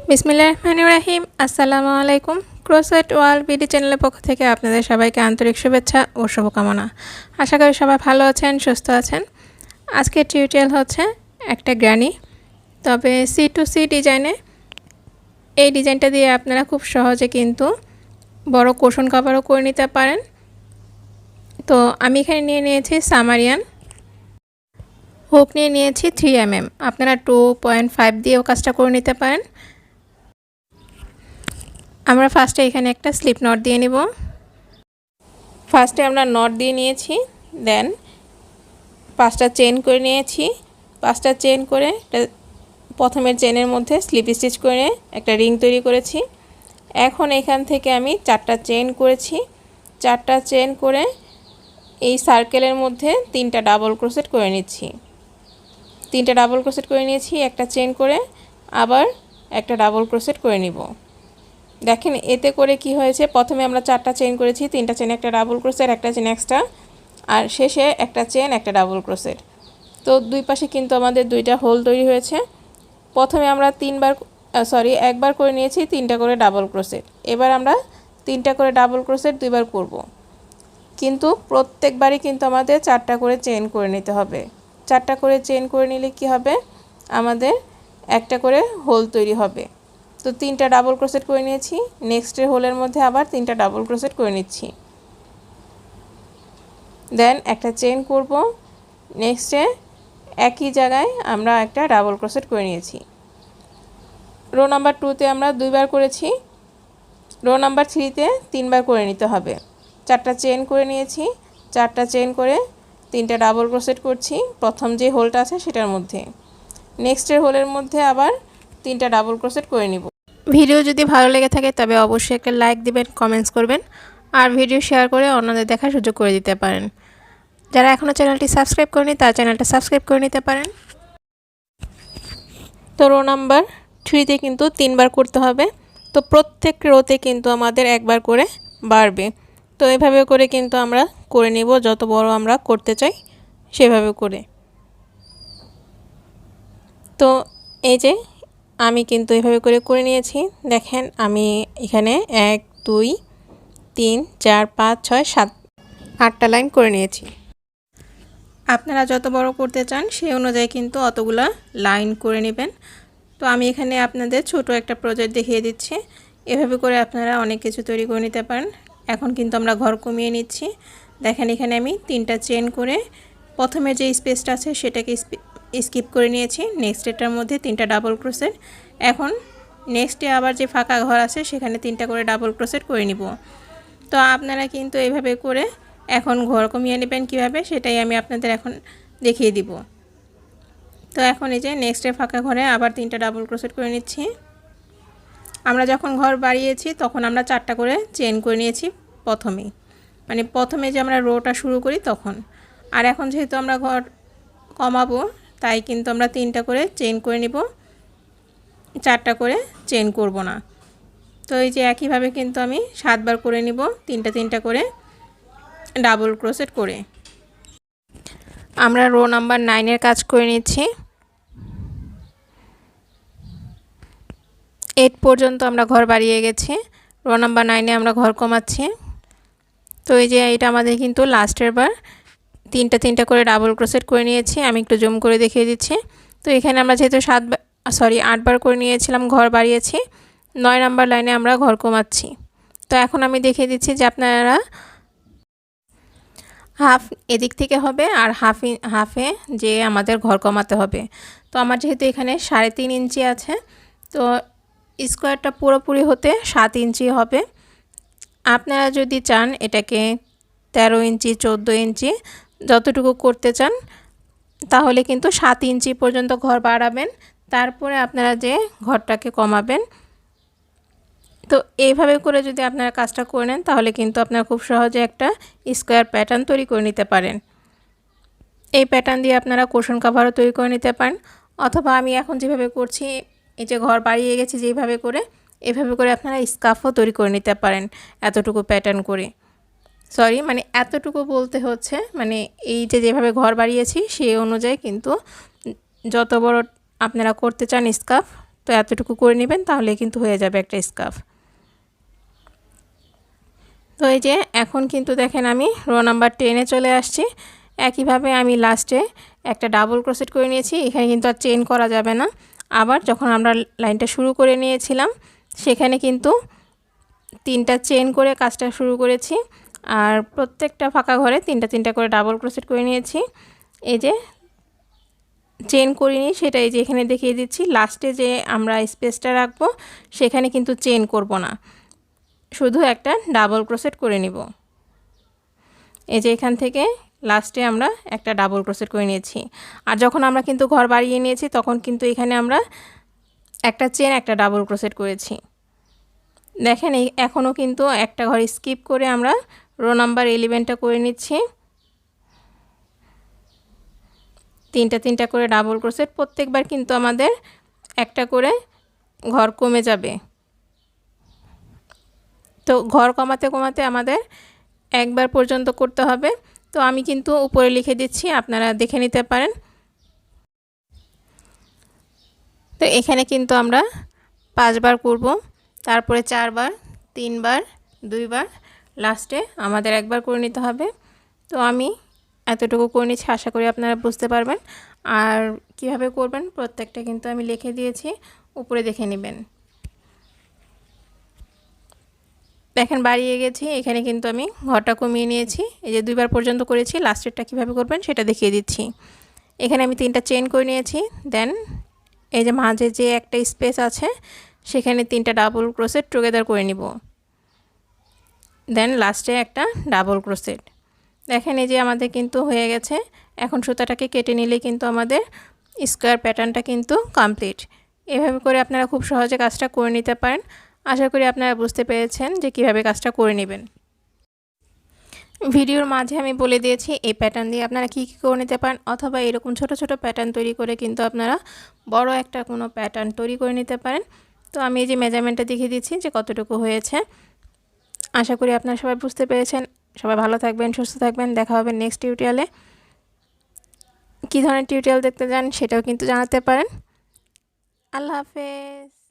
বিসমিল্লাহিররহমানিররহিম। আসসালামু আলাইকুম। Crochet world BD চ্যানেলের পক্ষ থেকে আপনাদের সবাইকে আন্তরিক শুভেচ্ছা ও শুভকামনা। আশা করি সবাই ভালো আছেন, সুস্থ আছেন। আজকের টিউটোরিয়াল হচ্ছে একটা গ্র্যানি, তবে c2c ডিজাইনে। এই ডিজাইনটা দিয়ে আপনারা খুব সহজে কিন্তু বড় কুশন কভারও করে নিতে পারেন। তো আমি এখানে নিয়ে নিয়েছি সামারিয়ান হুক, নিয়ে নিয়েছি 3mm। আপনারা 2.5 দিয়েও কাজটা করে নিতে পারেন। আমরা ফার্স্টে এখানে একটা স্লিপ নট দিয়ে নিব। ফার্স্টে আমরা নট দিয়ে নিয়েছি, দেন 5টা চেইন করে নিয়েছি। 5টা চেইন করে প্রথমের চেইনের মধ্যে স্লিপ স্টিচ করে একটা রিং তৈরি করেছি। এখন এখান থেকে আমি 4টা চেইন করেছি। 4টা চেইন করে এই সার্কেলের মধ্যে 3টা ডাবল ক্রোশেট করে নিচ্ছি। 3টা ডাবল ক্রোশেট করে নিয়েছি, একটা চেইন করে আবার একটা ডাবল ক্রোশেট করে নিব। দেখেন এতে করে কি হয়েছে, প্রথমে আমরা 4টা চেইন করেছি, 3টা চেইন, একটা ডাবল ক্রোশেট, একটা চেইন এক্সট্রা, আর শেষে একটা চেইন, একটা ডাবল ক্রোশেট। তো দুই পাশে কিন্তু আমাদের 2টা হোল তৈরি হয়েছে। প্রথমে আমরা একবার করে নিয়েছি 3টা করে ডাবল ক্রোশেট। এবার আমরা 3টা করে ডাবল ক্রোশেট 2বার করব, কিন্তু প্রত্যেকবারই কিন্তু আমাদের 4টা করে চেইন করে নিতে হবে। 4টা করে চেইন করে নিলে কি হবে, আমাদের একটা করে হোল তৈরি হবে। তো 3টা ডাবল ক্রোশেট করে নিয়েছি, নেক্সটের হোলের মধ্যে আবার 3টা ডাবল ক্রোশেট করে নিচ্ছি, দেন একটা চেইন করব। নেক্সটে একই জায়গায় আমরা একটা ডাবল ক্রোশেট করে নিয়েছি। রো নাম্বার 2তে আমরা 2বার করেছি, রো নাম্বার 3তে 3বার করে নিতে হবে। 4টা চেইন করে নিয়েছি, 4টা চেইন করে 3টা ডাবল ক্রোশেট করছি প্রথম যে হোলটা আছে সেটার মধ্যে। নেক্সটের হোলের মধ্যে আবার 3টা ডাবল ক্রোশেট করে নিব। ভিডিও যদি ভালো লেগে থাকে তবে অবশ্যই একটা লাইক দিবেন, কমেন্টস করবেন, আর ভিডিও শেয়ার করে অন্যদের দেখার সুযোগ করে দিতে পারেন। যারা এখনও চ্যানেলটি সাবস্ক্রাইব করেনি তারা চ্যানেলটা সাবস্ক্রাইব করে নিতে পারেন। তো রো নাম্বার 3তে কিন্তু 3বার করতে হবে। তো প্রত্যেক রোতে কিন্তু আমাদের একবার করে বাড়বে। তো এভাবে করে কিন্তু আমরা করে নিব, যত বড় আমরা করতে চাই সেভাবে করে। তো এই যে আমি কিন্তু এভাবে করে নিয়েছি। দেখেন আমি এখানে 1 2 3 4 5 6 7 8টা লাইন করে নিয়েছি। আপনারা যত বড় করতে চান সেই অনুযায়ী কিন্তু অতগুলা লাইন করে নেবেন। তো আমি এখানে আপনাদের ছোট একটা প্রজেক্ট দেখিয়ে দিচ্ছি। এভাবে করে আপনারা অনেক কিছু তৈরি করে নিতে পারেন। এখন কিন্তু আমরা ঘর কমিয়ে নিচ্ছি। দেখেন এখানে আমি 3টা চেইন করে প্রথমে যে স্পেসটা আছে সেটাকে স্কিপ করে নিয়েছি। নেক্সট এটার মধ্যে 3টা ডাবল ক্রোশেট। এখন নেক্সটে আবার যে ফাঁকা ঘর আছে সেখানে 3টা করে ডাবল ক্রোশেট করে নিব। তো আপনারা কিন্তু এইভাবে করে এখন ঘর কমিয়ে নেবেন কিভাবে, সেটাই আমি আপনাদের এখন দেখিয়ে দিব। তো এখন এই যে নেক্সটের ফাঁকা ঘরে আবার 3টা ডাবল ক্রোশেট করে নিচ্ছি। আমরা যখন ঘর বাড়িয়েছি তখন আমরা 4টা করে চেইন করে নিয়েছি প্রথমেই, মানে প্রথমে যে আমরা রোটা শুরু করি তখন। আর এখন যেহেতু আমরা ঘর কমাবো তাই কিন্তু আমরা 3টা করে চেইন করে নিব, 4টা করে চেইন করব না। তো এই যে একইভাবে কিন্তু আমি 7বার করে নিব, 3টা করে ডাবল ক্রোশেট করে। আমরা রো নাম্বার 9-এর কাজ করে নিচ্ছি। 8 পর্যন্ত আমরা ঘর বাড়িয়ে গেছি, রো নাম্বার 9-এ আমরা ঘর কমাচ্ছি। তো এই যে এটা আমাদের কিন্তু লাস্টের বার 3টা করে ডাবল ক্রোশেট করে নিয়েছি। আমি একটু জুম করে দেখিয়ে দিচ্ছি। তো এখানে আমরা যেহেতু 8বার করে নিয়েছিলাম, ঘর বাড়িয়েছি, 9 নাম্বার লাইনে আমরা ঘর কমাচ্ছি। তো এখন আমি দেখিয়ে দিচ্ছি যে আপনারা হাফ এদিক থেকে হবে আর হাফে যে আমাদের ঘর কমাতে হবে। তো আমার যেহেতু এখানে 3.5 ইঞ্চি আছে, তো স্কোয়ারটা পুরোপুরি হতে 7 ইঞ্চি হবে। আপনারা যদি চান এটাকে 13 ইঞ্চি 14 ইঞ্চি যতটুকু করতে চান তাহলে কিন্তু 7 ইঞ্চি পর্যন্ত ঘর বাড়াবেন, তারপরে আপনারা যে ঘরটাকে কমাবেন। তো এইভাবে করে যদি আপনারা কাজটা করে নেন তাহলে কিন্তু আপনারা খুব সহজে একটা স্কোয়ার প্যাটার্ন তৈরি করে নিতে পারেন। এই প্যাটার্ন দিয়ে আপনারা কুশন কভারও তৈরি করে নিতে পারেন, অথবা আমি এখন যেভাবে করছি, এই যে ঘর বাড়িয়ে গেছি যেভাবে করে, এভাবে করে আপনারা স্কার্ফও তৈরি করে নিতে পারেন এতটুকু প্যাটার্ন করে। মানে এতটুকু বলতে হচ্ছে মানে এই যে যেভাবে ঘর বাড়িয়েছি সেই অনুযায়ী কিন্তু যত বড় আপনারা করতে চান স্কার্ফ তো এতটুকু করে নেবেন, তাহলে কিন্তু হয়ে যাবে একটা স্কার্ফ। তো এই যে এখন কিন্তু দেখেন আমি রো নাম্বার 10-এ চলে আসছি। একইভাবে আমি লাস্টে একটা ডাবল ক্রোশেট করে নিয়েছি। এখানে কিন্তু আর চেইন করা যাবে না। আবার যখন আমরা লাইনটা শুরু করে নিয়েছিলাম সেখানে কিন্তু 3টা চেইন করে কাজটা শুরু করেছি, আর প্রত্যেকটা ফাঁকা ঘরে 3টা করে ডাবল ক্রোশেট করে নিয়েছি। এই যে চেইন করিনি সেটা এই যে এখানে দেখিয়ে দিচ্ছি। লাস্টে যে আমরা স্পেসটা রাখবো সেখানে কিন্তু চেইন করব না, শুধু একটা ডাবল ক্রোশেট করে নিব। এই যে এখান থেকে লাস্টে আমরা একটা ডাবল ক্রোশেট করে নিয়েছি। আর যখন আমরা কিন্তু ঘর বাড়িয়ে নিয়েছি তখন কিন্তু এখানে আমরা একটা চেন একটা ডাবল ক্রোশেট করেছি। দেখেন এই এখনও কিন্তু একটা ঘর স্কিপ করে আমরা রো নাম্বার 11টা করে নিচ্ছি। 3টা করে ডাবল ক্রোশেট। প্রত্যেকবার কিন্তু আমাদের একটা করে ঘর কমে যাবে। তো ঘর কমাতে কমাতে আমাদের একবার পর্যন্ত করতে হবে। তো আমি কিন্তু উপরে লিখে দিচ্ছি, আপনারা দেখে নিতে পারেন। তো এখানে কিন্তু আমরা 5 বার করব, তারপরে 4 বার, 3 বার, 2 বার, লাস্টে আমাদের একবার করে নিতে হবে। তো আমি এতটুকু করে নিচ্ছি, আশা করি আপনারা বুঝতে পারবেন। আর কিভাবে করবেন প্রত্যেকটা কিন্তু আমি লিখে দিয়েছি, উপরে দেখে নেবেন। দেখেন বাড়িয়ে গেছি, এখানে কিন্তু আমি ঘরটা কমিয়ে নিয়েছি। এই যে 2 বার পর্যন্ত করেছি, লাস্টেরটা কিভাবে করবেন সেটা দেখিয়ে দিচ্ছি। এখানে আমি 3টা চেইন করে নিয়েছি। দেন এই যে মাঝে যে একটা স্পেস আছে সেখানে 3টা ডাবল ক্রোশেট টুগেদার করে নিব। দেন লাস্টে একটা ডাবল ক্রোশেট। দেখেন এই যে আমাদের কিন্তু হয়ে গেছে। এখন সুতাটাকে কেটে নিলেই কিন্তু আমাদের স্কোয়ার প্যাটার্নটা কিন্তু কমপ্লিট। এভাবে করে আপনারা খুব সহজে কাজটা করে নিতে পারেন। আশা করি আপনারা বুঝতে পেরেছেন যে কিভাবে কাজটা করে নেবেন। ভিডিওর মাঝে আমি বলে দিয়েছি এই প্যাটার্ন দিয়ে আপনারা কী কী করে নিতে পারেন, অথবা এরকম ছোট ছোট প্যাটার্ন তৈরি করে কিন্তু আপনারা বড় একটা কোনো প্যাটার্ন তৈরি করে নিতে পারেন। তো আমি এই যে মেজারমেন্টটা দেখিয়ে দিচ্ছি যে কতটুকু হয়েছে। আশা করি আপনারা সবাই বুঝতে পেরেছেন। সবাই ভালো থাকবেন, সুস্থ থাকবেন। দেখা হবে নেক্সট টিউটোরিয়ালে। কী ধরনের টিউটোরিয়াল দেখতে চান সেটাও কিন্তু জানাতে পারেন। আল্লাহ হাফেজ।